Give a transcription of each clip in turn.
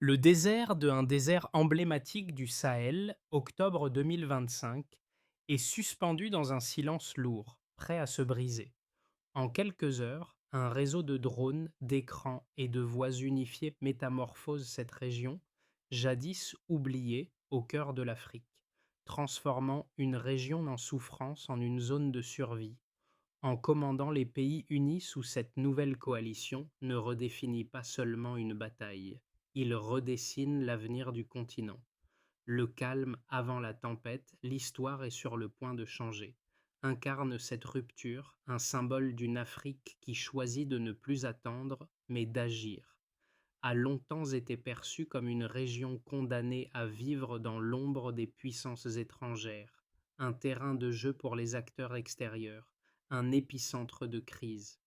Le désert un désert emblématique du Sahel, octobre 2025, est suspendu dans un silence lourd, prêt à se briser. En quelques heures, un réseau de drones, d'écrans et de voix unifiées métamorphose cette région, jadis oubliée, au cœur de l'Afrique, transformant une région en souffrance en une zone de survie. En commandant les pays unis sous cette nouvelle coalition ne redéfinit pas seulement une bataille, il redessine l'avenir du continent. Le calme avant la tempête, l'histoire est sur le point de changer. Incarne cette rupture, un symbole d'une Afrique qui choisit de ne plus attendre, mais d'agir. A longtemps été perçue comme une région condamnée à vivre dans l'ombre des puissances étrangères, un terrain de jeu pour les acteurs extérieurs, un épicentre de crise.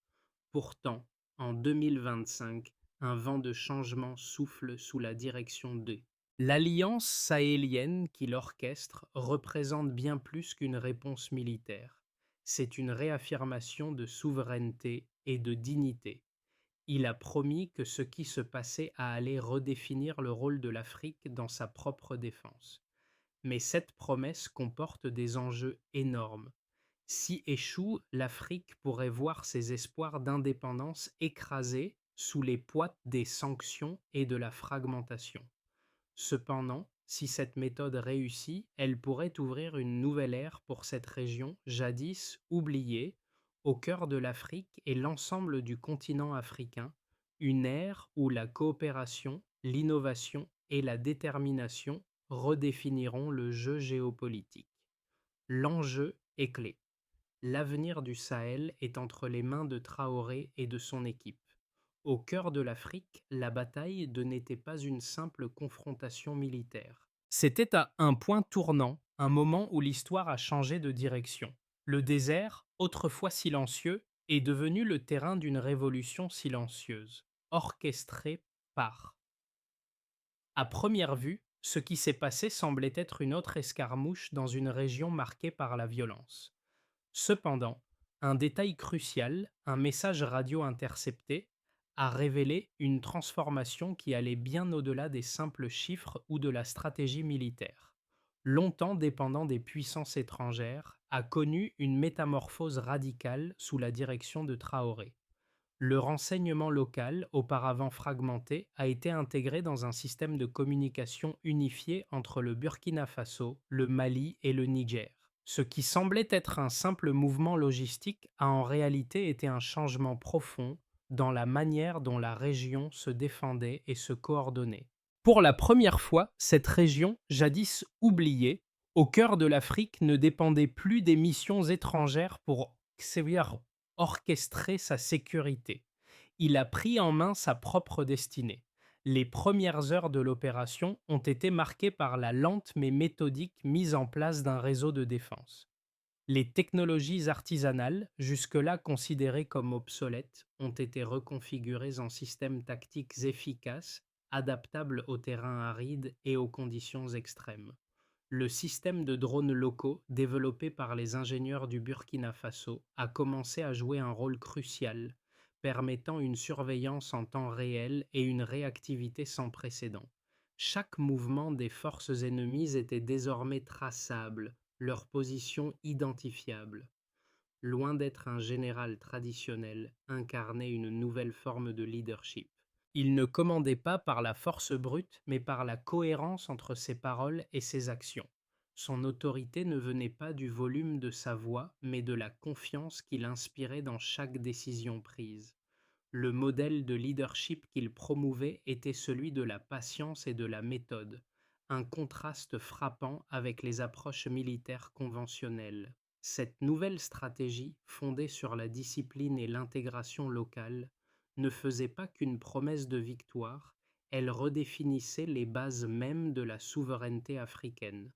Pourtant, en 2025, un vent de changement souffle sous la direction d'eux. L'alliance sahélienne qui l'orchestre représente bien plus qu'une réponse militaire. C'est une réaffirmation de souveraineté et de dignité. Il a promis que ce qui se passait allait redéfinir le rôle de l'Afrique dans sa propre défense. Mais cette promesse comporte des enjeux énormes. Si échoue, l'Afrique pourrait voir ses espoirs d'indépendance écrasés sous les poids des sanctions et de la fragmentation. Cependant, si cette méthode réussit, elle pourrait ouvrir une nouvelle ère pour cette région jadis oubliée, au cœur de l'Afrique et l'ensemble du continent africain, une ère où la coopération, l'innovation et la détermination redéfiniront le jeu géopolitique. L'enjeu est clé. L'avenir du Sahel est entre les mains de Traoré et de son équipe. Au cœur de l'Afrique, la bataille n'était pas une simple confrontation militaire. C'était à un point tournant, un moment où l'histoire a changé de direction. Le désert, autrefois silencieux, est devenu le terrain d'une révolution silencieuse, orchestrée par. À première vue, ce qui s'est passé semblait être une autre escarmouche dans une région marquée par la violence. Cependant, un détail crucial, un message radio intercepté, a révélé une transformation qui allait bien au-delà des simples chiffres ou de la stratégie militaire. Longtemps dépendant des puissances étrangères, a connu une métamorphose radicale sous la direction de Traoré. Le renseignement local, auparavant fragmenté, a été intégré dans un système de communication unifié entre le Burkina Faso, le Mali et le Niger. Ce qui semblait être un simple mouvement logistique a en réalité été un changement profond dans la manière dont la région se défendait et se coordonnait. Pour la première fois, cette région, jadis oubliée, au cœur de l'Afrique, ne dépendait plus des missions étrangères pour orchestrer sa sécurité. Il a pris en main sa propre destinée. Les premières heures de l'opération ont été marquées par la lente mais méthodique mise en place d'un réseau de défense. Les technologies artisanales, jusque-là considérées comme obsolètes, ont été reconfigurées en systèmes tactiques efficaces, adaptables aux terrains arides et aux conditions extrêmes. Le système de drones locaux, développé par les ingénieurs du Burkina Faso, a commencé à jouer un rôle crucial, permettant une surveillance en temps réel et une réactivité sans précédent. Chaque mouvement des forces ennemies était désormais traçable, leur position identifiable. Loin d'être un général traditionnel, incarnait une nouvelle forme de leadership. Il ne commandait pas par la force brute, mais par la cohérence entre ses paroles et ses actions. Son autorité ne venait pas du volume de sa voix, mais de la confiance qu'il inspirait dans chaque décision prise. Le modèle de leadership qu'il promouvait était celui de la patience et de la méthode, un contraste frappant avec les approches militaires conventionnelles. Cette nouvelle stratégie, fondée sur la discipline et l'intégration locale, ne faisait pas qu'une promesse de victoire, elle redéfinissait les bases mêmes de la souveraineté africaine.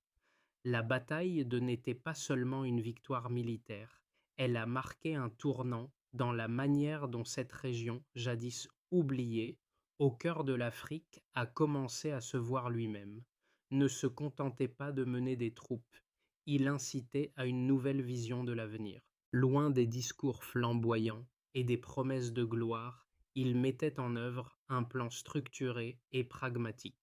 La bataille n'était pas seulement une victoire militaire, elle a marqué un tournant dans la manière dont cette région, jadis oubliée, au cœur de l'Afrique, a commencé à se voir lui-même. Ne se contentait pas de mener des troupes, il incitait à une nouvelle vision de l'avenir. Loin des discours flamboyants et des promesses de gloire, Il mettait en œuvre un plan structuré et pragmatique.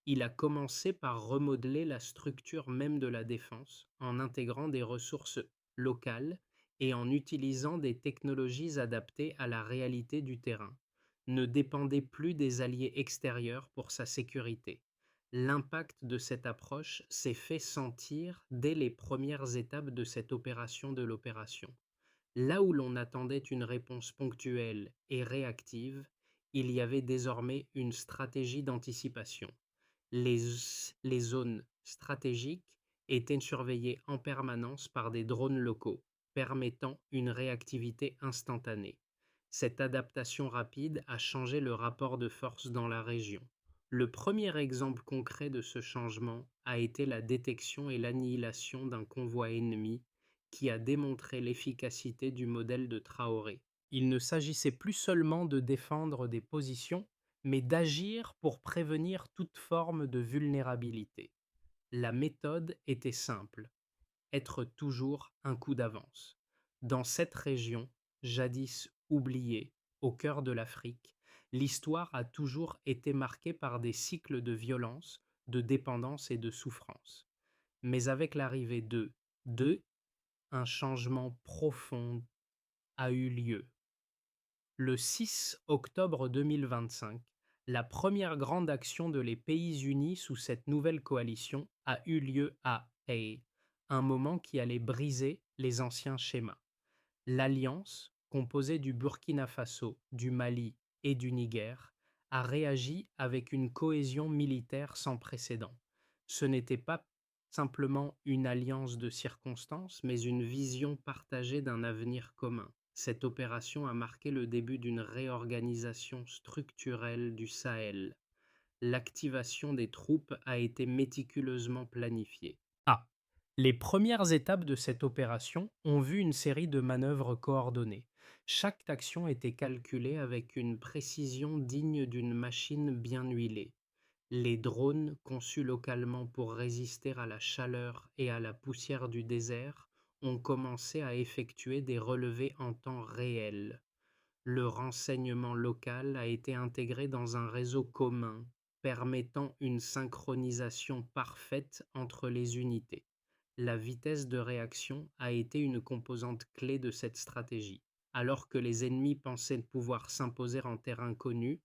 Il a commencé par remodeler la structure même de la défense en intégrant des ressources locales et en utilisant des technologies adaptées à la réalité du terrain. Ne dépendait plus des alliés extérieurs pour sa sécurité. L'impact de cette approche s'est fait sentir dès les premières étapes de cette opération de l'opération. Là où l'on attendait une réponse ponctuelle et réactive, il y avait désormais une stratégie d'anticipation. Les, les zones stratégiques étaient surveillées en permanence par des drones locaux, permettant une réactivité instantanée. Cette adaptation rapide a changé le rapport de force dans la région. Le premier exemple concret de ce changement a été la détection et l'annihilation d'un convoi ennemi qui a démontré l'efficacité du modèle de Traoré. Il ne s'agissait plus seulement de défendre des positions, mais d'agir pour prévenir toute forme de vulnérabilité. La méthode était simple, être toujours un coup d'avance. Dans cette région, jadis oubliée, au cœur de l'Afrique, l'histoire a toujours été marquée par des cycles de violence, de dépendance et de souffrance. Mais avec l'arrivée de un changement profond a eu lieu. Le 6 octobre 2025, la première grande action de les Pays Unis sous cette nouvelle coalition a eu lieu à Haye, un moment qui allait briser les anciens schémas. L'alliance, composée du Burkina Faso, du Mali et du Niger, a réagi avec une cohésion militaire sans précédent. Ce n'était pas simplement une alliance de circonstances, mais une vision partagée d'un avenir commun. Cette opération a marqué le début d'une réorganisation structurelle du Sahel. L'activation des troupes a été méticuleusement planifiée. Ah, les premières étapes de cette opération ont vu une série de manœuvres coordonnées. Chaque action était calculée avec une précision digne d'une machine bien huilée. Les drones, conçus localement pour résister à la chaleur et à la poussière du désert, ont commencé à effectuer des relevés en temps réel. Le renseignement local a été intégré dans un réseau commun, permettant une synchronisation parfaite entre les unités. La vitesse de réaction a été une composante clé de cette stratégie. Alors que les ennemis pensaient pouvoir s'imposer en terrain connu,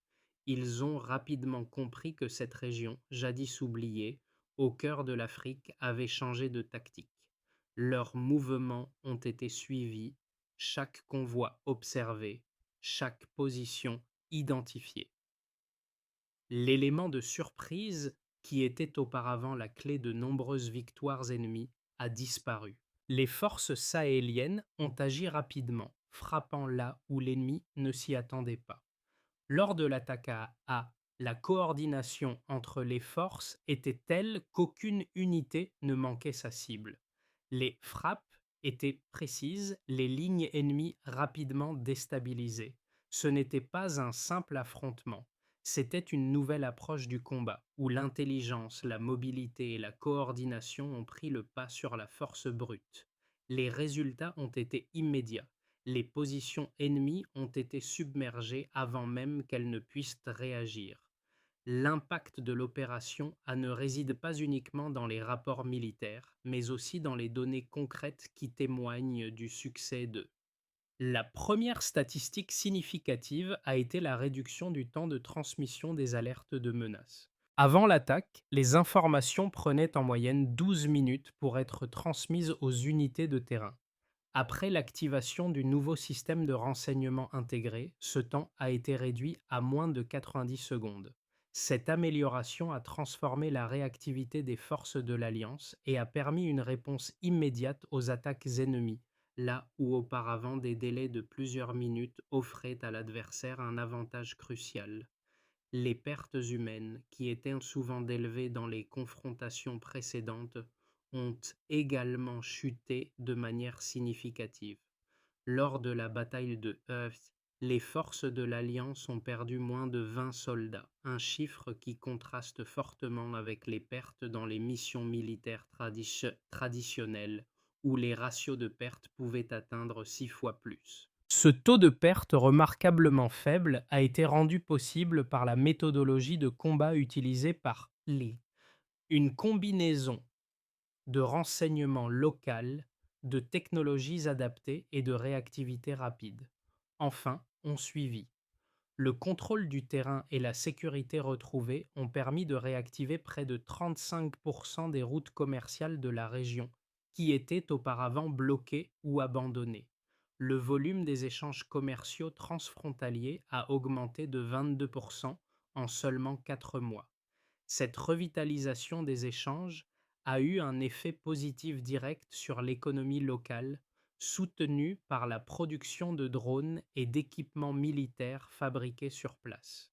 ils ont rapidement compris que cette région, jadis oubliée, au cœur de l'Afrique, avait changé de tactique. Leurs mouvements ont été suivis, chaque convoi observé, chaque position identifiée. L'élément de surprise, qui était auparavant la clé de nombreuses victoires ennemies, a disparu. Les forces sahéliennes ont agi rapidement, frappant là où l'ennemi ne s'y attendait pas. Lors de l'attaque à A, la coordination entre les forces était telle qu'aucune unité ne manquait sa cible. Les frappes étaient précises, les lignes ennemies rapidement déstabilisées. Ce n'était pas un simple affrontement, c'était une nouvelle approche du combat, où l'intelligence, la mobilité et la coordination ont pris le pas sur la force brute. Les résultats ont été immédiats. Les positions ennemies ont été submergées avant même qu'elles ne puissent réagir. L'impact de l'opération ne réside pas uniquement dans les rapports militaires, mais aussi dans les données concrètes qui témoignent du succès de. La première statistique significative a été la réduction du temps de transmission des alertes de menaces. Avant l'attaque, les informations prenaient en moyenne 12 minutes pour être transmises aux unités de terrain. Après l'activation du nouveau système de renseignement intégré, ce temps a été réduit à moins de 90 secondes. Cette amélioration a transformé la réactivité des forces de l'Alliance et a permis une réponse immédiate aux attaques ennemies, là où auparavant des délais de plusieurs minutes offraient à l'adversaire un avantage crucial. Les pertes humaines, qui étaient souvent élevées dans les confrontations précédentes, ont également chuté de manière significative. Lors de la bataille de Hoeth, les forces de l'Alliance ont perdu moins de 20 soldats, un chiffre qui contraste fortement avec les pertes dans les missions militaires traditionnelles, où les ratios de pertes pouvaient atteindre 6 fois plus. Ce taux de perte remarquablement faible a été rendu possible par la méthodologie de combat utilisée par Lee, une combinaison de renseignements local, de technologies adaptées et de réactivité rapide. Enfin, ont suivi. Le contrôle du terrain et la sécurité retrouvée ont permis de réactiver près de 35% des routes commerciales de la région, qui étaient auparavant bloquées ou abandonnées. Le volume des échanges commerciaux transfrontaliers a augmenté de 22% en seulement 4 mois. Cette revitalisation des échanges a eu un effet positif direct sur l'économie locale, soutenue par la production de drones et d'équipements militaires fabriqués sur place.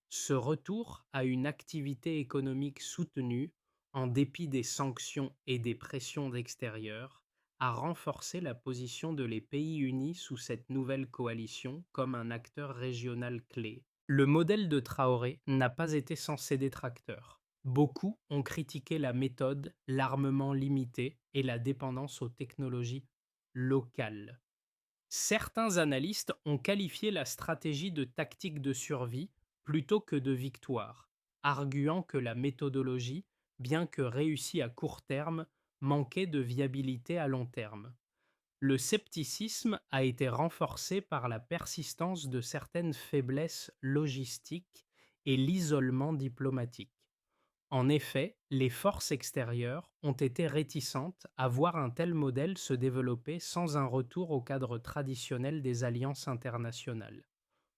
Ce retour à une activité économique soutenue, en dépit des sanctions et des pressions extérieures, a renforcé la position de les pays unis sous cette nouvelle coalition comme un acteur régional clé. Le modèle de Traoré n'a pas été sans ses détracteurs. Beaucoup ont critiqué la méthode, l'armement limité et la dépendance aux technologies locales. Certains analystes ont qualifié la stratégie de tactique de survie plutôt que de victoire, arguant que la méthodologie, bien que réussie à court terme, manquait de viabilité à long terme. Le scepticisme a été renforcé par la persistance de certaines faiblesses logistiques et l'isolement diplomatique. En effet, les forces extérieures ont été réticentes à voir un tel modèle se développer sans un retour au cadre traditionnel des alliances internationales.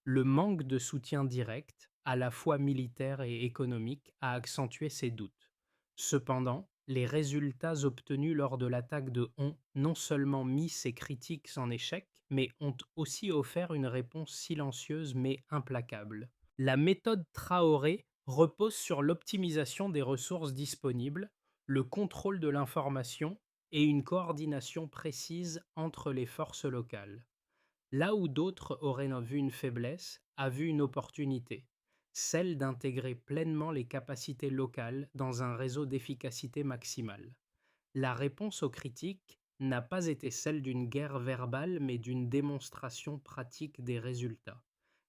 Le manque de soutien direct, à la fois militaire et économique, a accentué ces doutes. Cependant, les résultats obtenus lors de l'attaque de ont non seulement mis ces critiques en échec, mais ont aussi offert une réponse silencieuse mais implacable. La méthode Traoré repose sur l'optimisation des ressources disponibles, le contrôle de l'information et une coordination précise entre les forces locales. Là où d'autres auraient vu une faiblesse, a vu une opportunité, celle d'intégrer pleinement les capacités locales dans un réseau d'efficacité maximale. La réponse aux critiques n'a pas été celle d'une guerre verbale mais d'une démonstration pratique des résultats.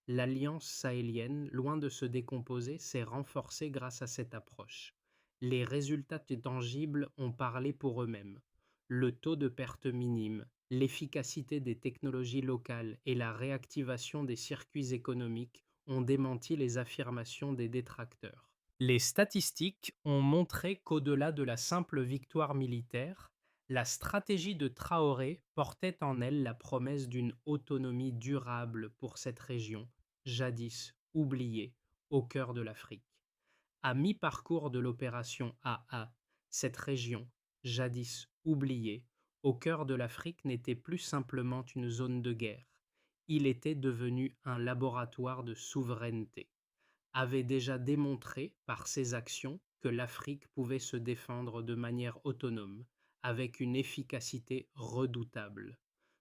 L'alliance sahélienne, loin de se décomposer, s'est renforcée grâce à cette approche. Les résultats tangibles ont parlé pour eux-mêmes. Le taux de perte minime, l'efficacité des technologies locales et la réactivation des circuits économiques ont démenti les affirmations des détracteurs. Les statistiques ont montré qu'au-delà de la simple victoire militaire, la stratégie de Traoré portait en elle la promesse d'une autonomie durable pour cette région, jadis oubliée, au cœur de l'Afrique. À mi-parcours de l'opération AA, cette région, jadis oubliée, au cœur de l'Afrique n'était plus simplement une zone de guerre. Il était devenu un laboratoire de souveraineté, avait déjà démontré par ses actions que l'Afrique pouvait se défendre de manière autonome, avec une efficacité redoutable.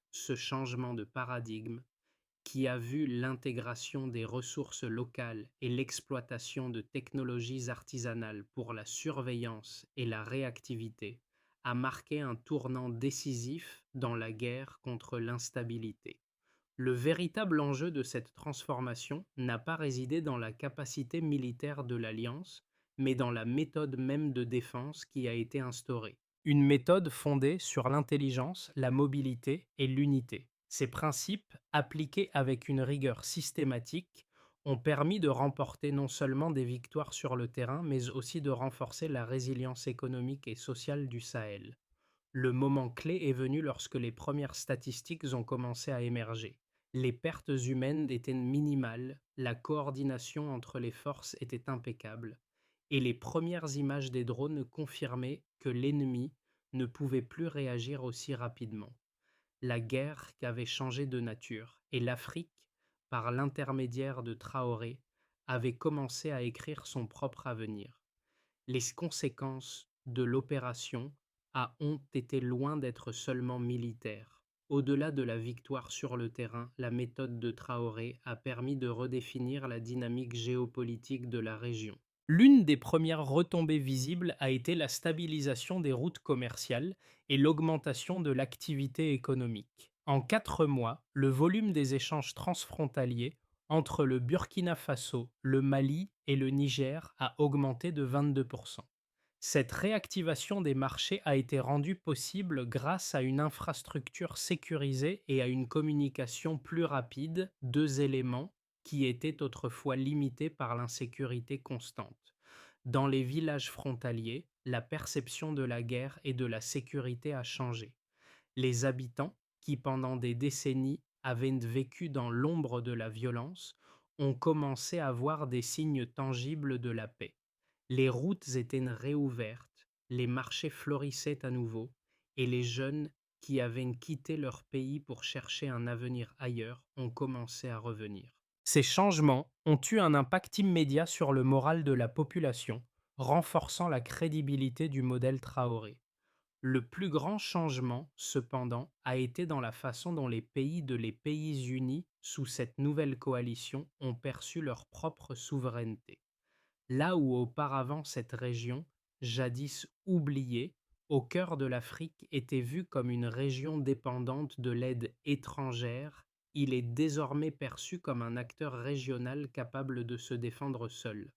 Ce changement de paradigme, qui a vu l'intégration des ressources locales et l'exploitation de technologies artisanales pour la surveillance et la réactivité, a marqué un tournant décisif dans la guerre contre l'instabilité. Le véritable enjeu de cette transformation n'a pas résidé dans la capacité militaire de l'Alliance, mais dans la méthode même de défense qui a été instaurée. Une méthode fondée sur l'intelligence, la mobilité et l'unité. Ces principes, appliqués avec une rigueur systématique, ont permis de remporter non seulement des victoires sur le terrain, mais aussi de renforcer la résilience économique et sociale du Sahel. Le moment clé est venu lorsque les premières statistiques ont commencé à émerger. Les pertes humaines étaient minimales, la coordination entre les forces était impeccable, et les premières images des drones confirmaient que l'ennemi ne pouvait plus réagir aussi rapidement. La guerre qu'avait changé de nature, et l'Afrique, par l'intermédiaire de Traoré, avait commencé à écrire son propre avenir. Les conséquences de l'opération ont été loin d'être seulement militaires. Au-delà de la victoire sur le terrain, la méthode de Traoré a permis de redéfinir la dynamique géopolitique de la région. L'une des premières retombées visibles a été la stabilisation des routes commerciales et l'augmentation de l'activité économique. En 4 mois, le volume des échanges transfrontaliers entre le Burkina Faso, le Mali et le Niger a augmenté de 22%. Cette réactivation des marchés a été rendue possible grâce à une infrastructure sécurisée et à une communication plus rapide, deux éléments qui étaient autrefois limités par l'insécurité constante. Dans les villages frontaliers, la perception de la guerre et de la sécurité a changé. Les habitants, qui pendant des décennies avaient vécu dans l'ombre de la violence, ont commencé à voir des signes tangibles de la paix. Les routes étaient réouvertes, les marchés florissaient à nouveau, et les jeunes qui avaient quitté leur pays pour chercher un avenir ailleurs ont commencé à revenir. Ces changements ont eu un impact immédiat sur le moral de la population, renforçant la crédibilité du modèle Traoré. Le plus grand changement, cependant, a été dans la façon dont les pays unis sous cette nouvelle coalition ont perçu leur propre souveraineté. Là où auparavant cette région, jadis oubliée, au cœur de l'Afrique, était vue comme une région dépendante de l'aide étrangère, il est désormais perçu comme un acteur régional capable de se défendre seul.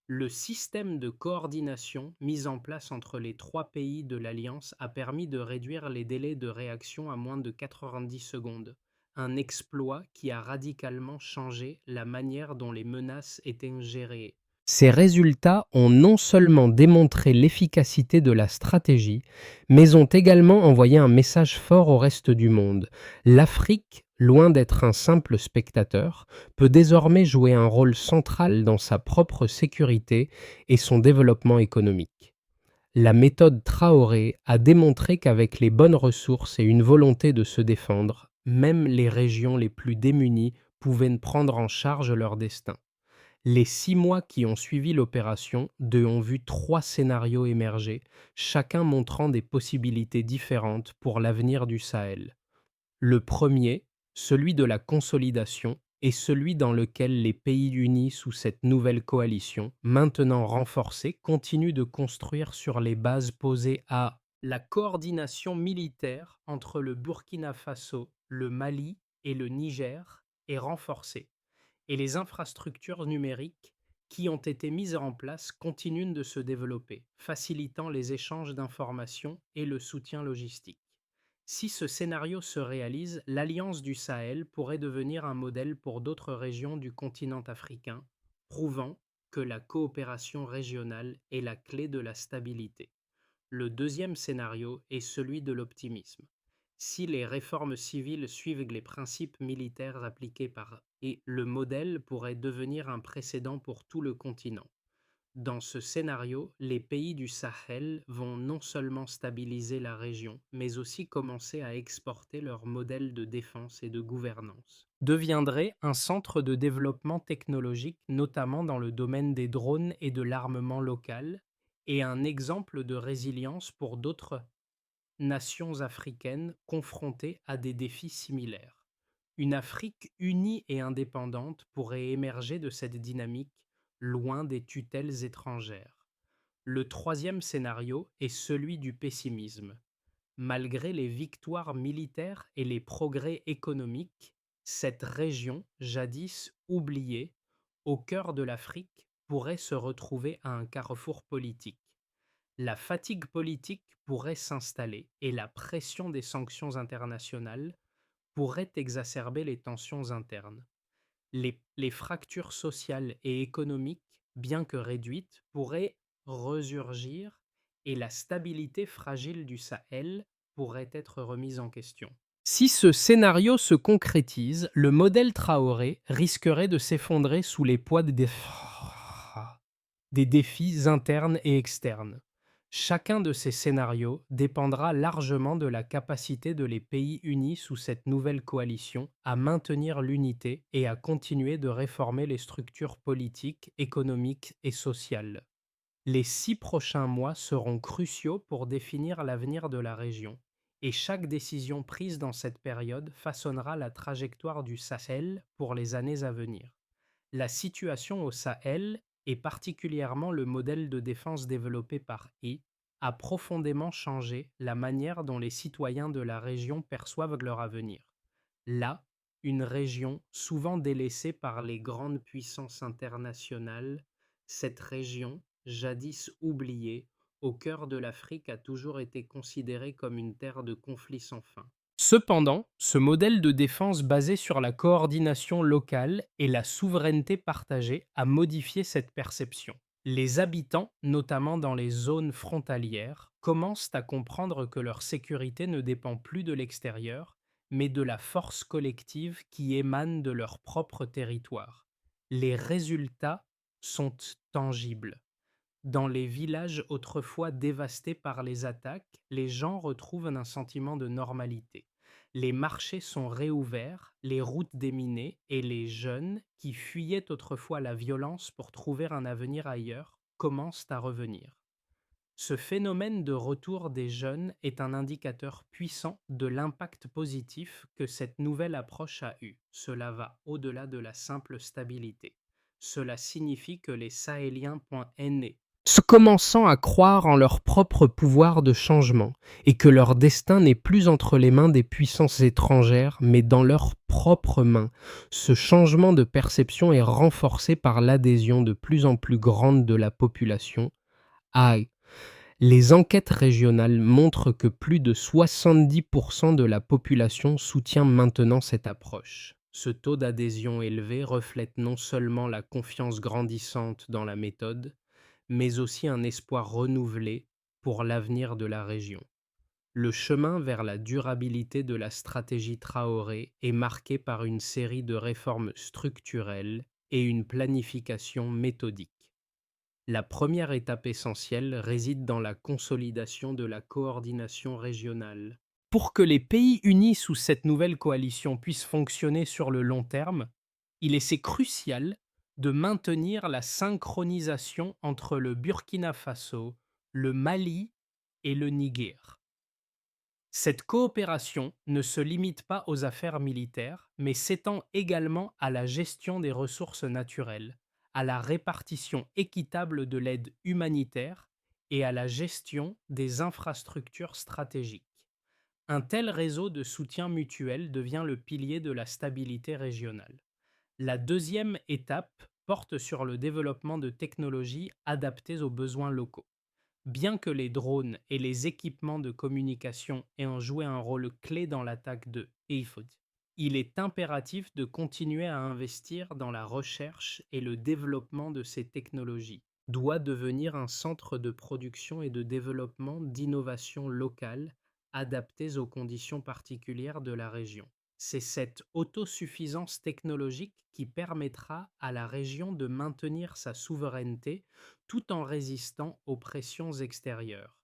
Le système de coordination mis en place entre les trois pays de l'Alliance a permis de réduire les délais de réaction à moins de 90 secondes, un exploit qui a radicalement changé la manière dont les menaces étaient gérées. Ces résultats ont non seulement démontré l'efficacité de la stratégie, mais ont également envoyé un message fort au reste du monde. L'Afrique, loin d'être un simple spectateur, peut désormais jouer un rôle central dans sa propre sécurité et son développement économique. La méthode Traoré a démontré qu'avec les bonnes ressources et une volonté de se défendre, même les régions les plus démunies pouvaient prendre en charge leur destin. Les 6 mois qui ont suivi l'opération ont vu 3 scénarios émerger, chacun montrant des possibilités différentes pour l'avenir du Sahel. Le premier, celui de la consolidation, est celui dans lequel les pays unis sous cette nouvelle coalition, maintenant renforcée, continuent de construire sur les bases posées à la coordination militaire entre le Burkina Faso, le Mali et le Niger est renforcée, et les infrastructures numériques qui ont été mises en place continuent de se développer, facilitant les échanges d'informations et le soutien logistique. Si ce scénario se réalise, l'Alliance du Sahel pourrait devenir un modèle pour d'autres régions du continent africain, prouvant que la coopération régionale est la clé de la stabilité. Le deuxième scénario est celui de l'optimisme. Si les réformes civiles suivent les principes militaires appliqués le modèle pourrait devenir un précédent pour tout le continent. Dans ce scénario, les pays du Sahel vont non seulement stabiliser la région, mais aussi commencer à exporter leur modèle de défense et de gouvernance. Deviendrait un centre de développement technologique, notamment dans le domaine des drones et de l'armement local, et un exemple de résilience pour d'autres nations africaines confrontées à des défis similaires. Une Afrique unie et indépendante pourrait émerger de cette dynamique, loin des tutelles étrangères. Le troisième scénario est celui du pessimisme. Malgré les victoires militaires et les progrès économiques, cette région, jadis oubliée, au cœur de l'Afrique, pourrait se retrouver à un carrefour politique. La fatigue politique pourrait s'installer et la pression des sanctions internationales pourrait exacerber les tensions internes. Les fractures sociales et économiques, bien que réduites, pourraient resurgir et la stabilité fragile du Sahel pourrait être remise en question. Si ce scénario se concrétise, le modèle Traoré risquerait de s'effondrer sous les poids des défis internes et externes. Chacun de ces scénarios dépendra largement de la capacité de les pays unis sous cette nouvelle coalition à maintenir l'unité et à continuer de réformer les structures politiques, économiques et sociales. Les 6 prochains mois seront cruciaux pour définir l'avenir de la région, et chaque décision prise dans cette période façonnera la trajectoire du Sahel pour les années à venir. La situation au Sahel, et particulièrement le modèle de défense développé par a profondément changé la manière dont les citoyens de la région perçoivent leur avenir. Là, une région souvent délaissée par les grandes puissances internationales, cette région, jadis oubliée, au cœur de l'Afrique a toujours été considérée comme une terre de conflits sans fin. Cependant, ce modèle de défense basé sur la coordination locale et la souveraineté partagée a modifié cette perception. Les habitants, notamment dans les zones frontalières, commencent à comprendre que leur sécurité ne dépend plus de l'extérieur, mais de la force collective qui émane de leur propre territoire. Les résultats sont tangibles. Dans les villages autrefois dévastés par les attaques, les gens retrouvent un sentiment de normalité. Les marchés sont réouverts, les routes déminées et les jeunes, qui fuyaient autrefois la violence pour trouver un avenir ailleurs, commencent à revenir. Ce phénomène de retour des jeunes est un indicateur puissant de l'impact positif que cette nouvelle approche a eu. Cela va au-delà de la simple stabilité. Cela signifie que les Sahéliens.NE, commençant à croire en leur propre pouvoir de changement et que leur destin n'est plus entre les mains des puissances étrangères mais dans leurs propres mains. Ce changement de perception est renforcé par l'adhésion de plus en plus grande de la population à. Les enquêtes régionales montrent que plus de 70% de la population soutient maintenant cette approche. Ce taux d'adhésion élevé reflète non seulement la confiance grandissante dans la méthode, mais aussi un espoir renouvelé pour l'avenir de la région. Le chemin vers la durabilité de la stratégie Traoré est marqué par une série de réformes structurelles et une planification méthodique. La première étape essentielle réside dans la consolidation de la coordination régionale. Pour que les pays unis sous cette nouvelle coalition puissent fonctionner sur le long terme, il est crucial de maintenir la synchronisation entre le Burkina Faso, le Mali et le Niger. Cette coopération ne se limite pas aux affaires militaires, mais s'étend également à la gestion des ressources naturelles, à la répartition équitable de l'aide humanitaire et à la gestion des infrastructures stratégiques. Un tel réseau de soutien mutuel devient le pilier de la stabilité régionale. La deuxième étape porte sur le développement de technologies adaptées aux besoins locaux. Bien que les drones et les équipements de communication aient joué un rôle clé dans l'attaque de Efod, il est impératif de continuer à investir dans la recherche et le développement de ces technologies. Doit devenir un centre de production et de développement d'innovations locales adaptées aux conditions particulières de la région. C'est cette autosuffisance technologique qui permettra à la région de maintenir sa souveraineté tout en résistant aux pressions extérieures.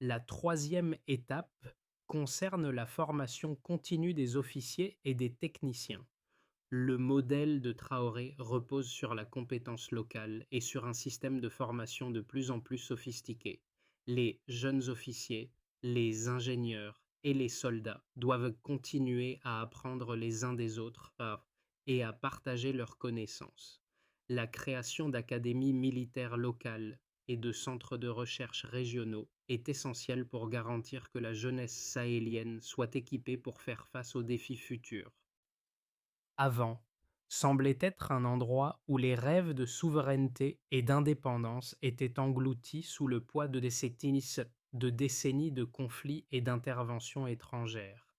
La troisième étape concerne la formation continue des officiers et des techniciens. Le modèle de Traoré repose sur la compétence locale et sur un système de formation de plus en plus sophistiqué. Les jeunes officiers, les ingénieurs et les soldats doivent continuer à apprendre les uns des autres et à partager leurs connaissances. La création d'académies militaires locales et de centres de recherche régionaux est essentielle pour garantir que la jeunesse sahélienne soit équipée pour faire face aux défis futurs. Avant, semblait être un endroit où les rêves de souveraineté et d'indépendance étaient engloutis sous le poids de décennies de conflits et d'interventions étrangères.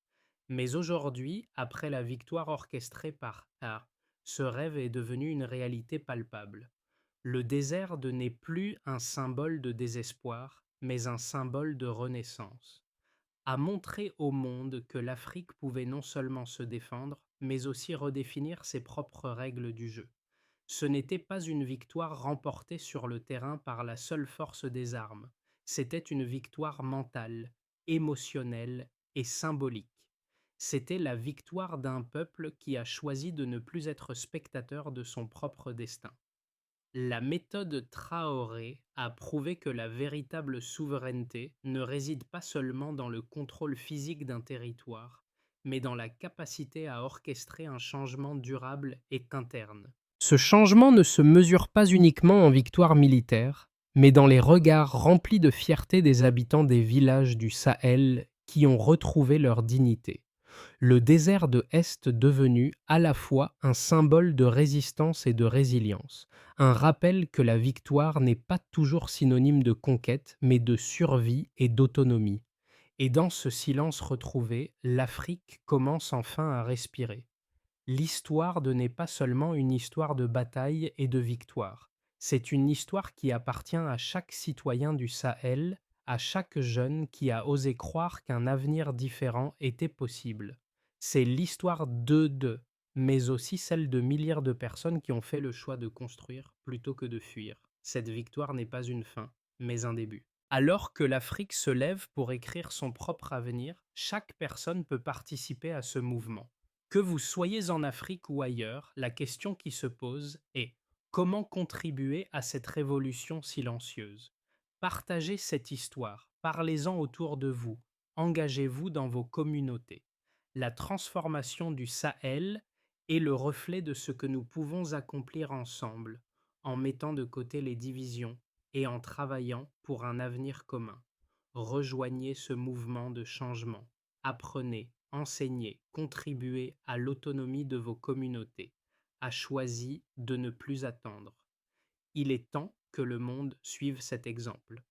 Mais aujourd'hui, après la victoire orchestrée par A, ce rêve est devenu une réalité palpable. Le désert n'est plus un symbole de désespoir, mais un symbole de renaissance, a montré au monde que l'Afrique pouvait non seulement se défendre, mais aussi redéfinir ses propres règles du jeu. Ce n'était pas une victoire remportée sur le terrain par la seule force des armes, c'était une victoire mentale, émotionnelle et symbolique. C'était la victoire d'un peuple qui a choisi de ne plus être spectateur de son propre destin. La méthode Traoré a prouvé que la véritable souveraineté ne réside pas seulement dans le contrôle physique d'un territoire, mais dans la capacité à orchestrer un changement durable et interne. Ce changement ne se mesure pas uniquement en victoire militaire, mais dans les regards remplis de fierté des habitants des villages du Sahel qui ont retrouvé leur dignité. Le désert de Est devenu à la fois un symbole de résistance et de résilience, un rappel que la victoire n'est pas toujours synonyme de conquête, mais de survie et d'autonomie. Et dans ce silence retrouvé, l'Afrique commence enfin à respirer. L'histoire n'est pas seulement une histoire de bataille et de victoire. C'est une histoire qui appartient à chaque citoyen du Sahel, à chaque jeune qui a osé croire qu'un avenir différent était possible. C'est l'histoire d'eux, mais aussi celle de milliards de personnes qui ont fait le choix de construire plutôt que de fuir. Cette victoire n'est pas une fin, mais un début. Alors que l'Afrique se lève pour écrire son propre avenir, chaque personne peut participer à ce mouvement. Que vous soyez en Afrique ou ailleurs, la question qui se pose est: comment contribuer à cette révolution silencieuse? Partagez cette histoire, parlez-en autour de vous, engagez-vous dans vos communautés. La transformation du Sahel est le reflet de ce que nous pouvons accomplir ensemble, en mettant de côté les divisions et en travaillant pour un avenir commun. Rejoignez ce mouvement de changement. Apprenez, enseignez, contribuez à l'autonomie de vos communautés. A choisi de ne plus attendre. Il est temps que le monde suive cet exemple.